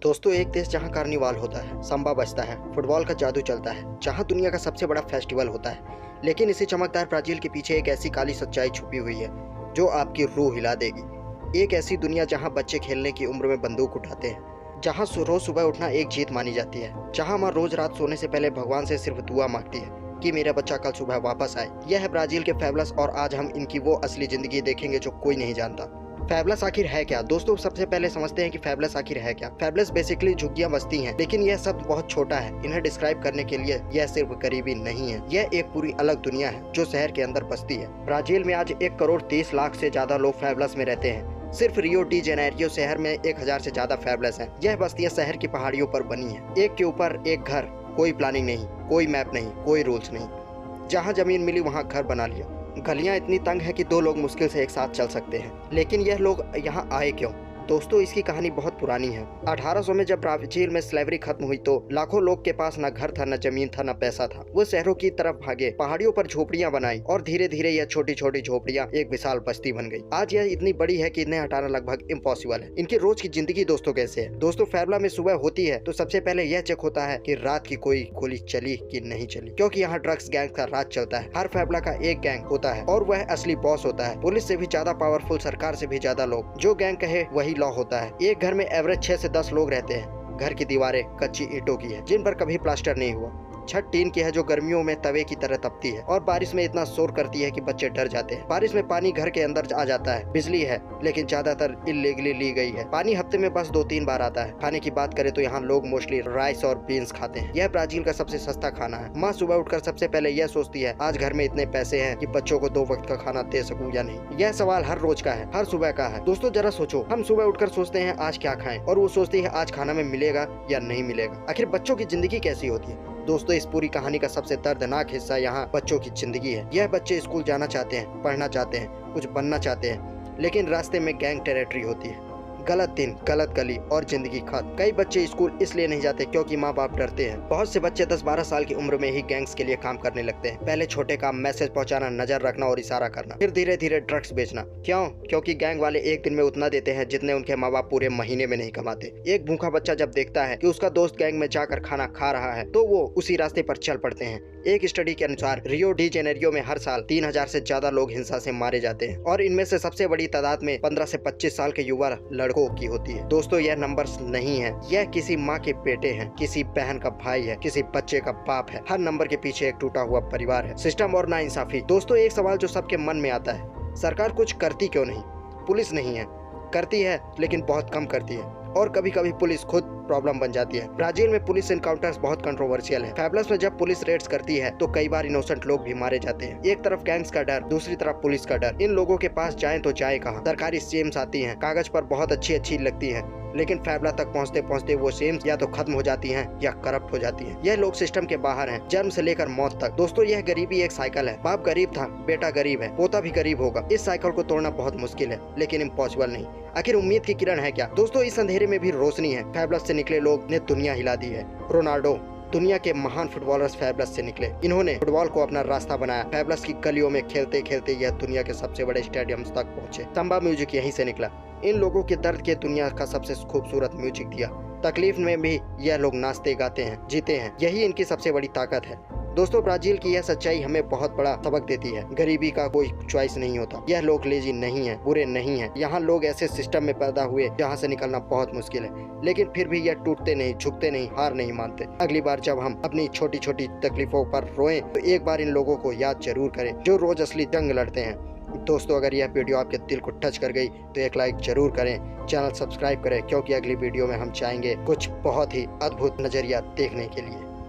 दोस्तों, एक देश जहां कार्निवाल होता है, संबा बजता है, फुटबॉल का जादू चलता है, जहां दुनिया का सबसे बड़ा फेस्टिवल होता है, लेकिन इसी चमकदार ब्राजील के पीछे एक ऐसी काली सच्चाई छुपी हुई है जो आपकी रूह हिला देगी। एक ऐसी दुनिया जहां बच्चे खेलने की उम्र में बंदूक उठाते हैं, जहां रोज सुबह उठना एक जीत मानी जाती है, जहां माँ रोज रात सोने से पहले भगवान से सिर्फ दुआ मांगती है कि मेरा बच्चा कल सुबह वापस आए। यह है ब्राजील के फेबलस, और आज हम इनकी वो असली जिंदगी देखेंगे जो कोई नहीं जानता। फेबलस आखिर है क्या? दोस्तों, सबसे पहले समझते हैं कि फेबलस आखिर है क्या। फेबलस बेसिकली झुग्गियां बस्ती हैं, लेकिन यह शब्द बहुत छोटा है। इन्हें डिस्क्राइब करने के लिए यह सिर्फ गरीबी नहीं है, यह एक पूरी अलग दुनिया है जो शहर के अंदर बसती है। ब्राजील में आज 1,30,00,000 से ज्यादा लोग फेबलस में रहते हैं। सिर्फ रियो डी जेनेरियो शहर में 1,000 से ज्यादा फेबलस हैं। यह बस्तियां शहर की पहाड़ियों पर बनी है, एक के ऊपर एक घर, कोई प्लानिंग नहीं, कोई मैप नहीं, कोई रूल्स नहीं। जहाँ जमीन मिली वहाँ घर बना लिया। गलियां इतनी तंग है कि दो लोग मुश्किल से एक साथ चल सकते हैं। लेकिन यह लोग यहाँ आए क्यों? दोस्तों, इसकी कहानी बहुत पुरानी है। 1800 में जब ब्राजील में स्लेवरी खत्म हुई तो लाखों लोग के पास न घर था, न जमीन था, न पैसा था। वो शहरों की तरफ भागे, पहाड़ियों पर झोपड़ियां बनाई, और धीरे धीरे यह छोटी छोटी झोपड़ियां एक विशाल बस्ती बन गई। आज यह इतनी बड़ी है कि इन्हें हटाना लगभग इम्पॉसिबल है। इनकी रोज की जिंदगी दोस्तों कैसे है? दोस्तों, फेबला में सुबह होती है तो सबसे पहले यह चेक होता है कि रात की कोई गोली चली कि नहीं चली, क्योंकि यहाँ ड्रग्स गैंग का राज चलता है। हर फेबला का एक गैंग होता है और वह असली बॉस होता है। पुलिस से भी ज्यादा पावरफुल, सरकार से भी ज्यादा लोग। जो गैंग कहे वही लॉ होता है। एक घर में एवरेज 6 से 10 लोग रहते हैं। घर की दीवारें कच्ची ईंटों की है, जिन पर कभी प्लास्टर नहीं हुआ। छत टीन की है जो गर्मियों में तवे की तरह तपती है और बारिश में इतना शोर करती है कि बच्चे डर जाते हैं। बारिश में पानी घर के अंदर आ जाता है। बिजली है, लेकिन ज्यादातर इल्लीगली ली गई है। पानी हफ्ते में बस 2-3 बार आता है। खाने की बात करें तो यहाँ लोग मोस्टली राइस और बीन्स खाते हैं। यह ब्राजील का सबसे सस्ता खाना है। माँ सुबह उठकर सबसे पहले यह सोचती है आज घर में इतने पैसे हैं कि बच्चों को 2 वक्त का खाना दे सकूं या नहीं। यह सवाल हर रोज का है, हर सुबह का है। दोस्तों, जरा सोचो, हम सुबह उठकर सोचते हैं आज क्या खाएं, और वो सोचती है आज खाना में मिलेगा या नहीं मिलेगा। आखिर बच्चों की जिंदगी कैसी होती है? दोस्तों, इस पूरी कहानी का सबसे दर्दनाक हिस्सा यहाँ बच्चों की जिंदगी है। यह बच्चे स्कूल जाना चाहते हैं, पढ़ना चाहते हैं, कुछ बनना चाहते हैं, लेकिन रास्ते में गैंग टेरिटरी होती है। गलत दिन, गलत गली और जिंदगी खत्म। कई बच्चे स्कूल इसलिए नहीं जाते क्योंकि माँ बाप डरते हैं। बहुत से बच्चे 10-12 साल की उम्र में ही गैंग्स के लिए काम करने लगते हैं। पहले छोटे काम, मैसेज पहुंचाना, नजर रखना और इशारा करना, फिर धीरे धीरे ड्रग्स बेचना। क्यों? क्योंकि गैंग वाले एक दिन में उतना देते हैं जितने उनके माँ बाप पूरे महीने में नहीं कमाते। एक भूखा बच्चा जब देखता है कि उसका दोस्त गैंग में जाकर खाना खा रहा है तो वो उसी रास्ते पर चल पड़ते हैं। एक स्टडी के अनुसार रियो डी जेनेरियो में हर साल 3,000 से ज्यादा लोग हिंसा से मारे जाते हैं, और इनमें से सबसे बड़ी तादाद में 15 से 25 साल के युवा लड़कों की होती है। दोस्तों, यह नंबर्स नहीं है, यह किसी माँ के बेटे हैं, किसी बहन का भाई है, किसी बच्चे का बाप है। हर नंबर के पीछे एक टूटा हुआ परिवार है। सिस्टम और नाइंसाफी। दोस्तों, एक सवाल जो सबके मन में आता है, सरकार कुछ करती क्यों नहीं? पुलिस नहीं है, करती है लेकिन बहुत कम करती है, और कभी कभी पुलिस खुद प्रॉब्लम बन जाती है। ब्राजील में पुलिस एनकाउंटर्स बहुत कंट्रोवर्शियल है। फेबलस में जब पुलिस रेड्स करती है तो कई बार इनोसेंट लोग भी मारे जाते हैं। एक तरफ गैंग्स का डर, दूसरी तरफ पुलिस का डर। इन लोगों के पास जाएं तो जाएं कहां? सरकारी स्कीम्स आती हैं, कागज पर बहुत अच्छी लगती हैं, लेकिन फेबला तक पहुंचते पहुंचते वो स्कीम्स या तो खत्म हो जाती हैं या करप्ट हो जाती हैं। यह लोग सिस्टम के बाहर हैं, जन्म से लेकर मौत तक। दोस्तों, यह गरीबी एक साइकिल है। बाप गरीब था, बेटा गरीब है, पोता भी गरीब होगा। इस साइकिल को तोड़ना बहुत मुश्किल है, लेकिन इम्पॉसिबल नहीं। आखिर उम्मीद की किरण है क्या? दोस्तों, इस अंधेरे में भी रोशनी है। फेबलस से निकले लोग ने दुनिया हिला दी है। रोनाल्डो, दुनिया के महान फुटबॉलर्स फेबलस से निकले। इन्होंने फुटबॉल को अपना रास्ता बनाया। फेबलस की गलियों में खेलते खेलते यह दुनिया के सबसे बड़े स्टेडियम्स तक पहुंचे। संबा म्यूजिक यहीं से निकला। इन लोगों के दर्द के दुनिया का सबसे खूबसूरत म्यूजिक दिया। तकलीफ में भी यह लोग नाचते गाते हैं, जीते हैं। यही इनकी सबसे बड़ी ताकत है। दोस्तों, ब्राजील की यह सच्चाई हमें बहुत बड़ा सबक देती है। गरीबी का कोई चॉइस नहीं होता। यह लोग लेजी नहीं है, बुरे नहीं है। यहाँ लोग ऐसे सिस्टम में पैदा हुए जहाँ से निकलना बहुत मुश्किल है, लेकिन फिर भी यह टूटते नहीं, झुकते नहीं, हार नहीं मानते। अगली बार जब हम अपनी छोटी छोटी तकलीफों पर रोएं तो एक बार इन लोगों को याद जरूर करें जो रोज असली जंग लड़ते हैं। दोस्तों, अगर यह वीडियो आपके दिल को टच कर गई तो एक लाइक जरूर करें, चैनल सब्सक्राइब करें, क्योंकि अगली वीडियो में हम चाहेंगे कुछ बहुत ही अद्भुत नजरिया देखने के लिए।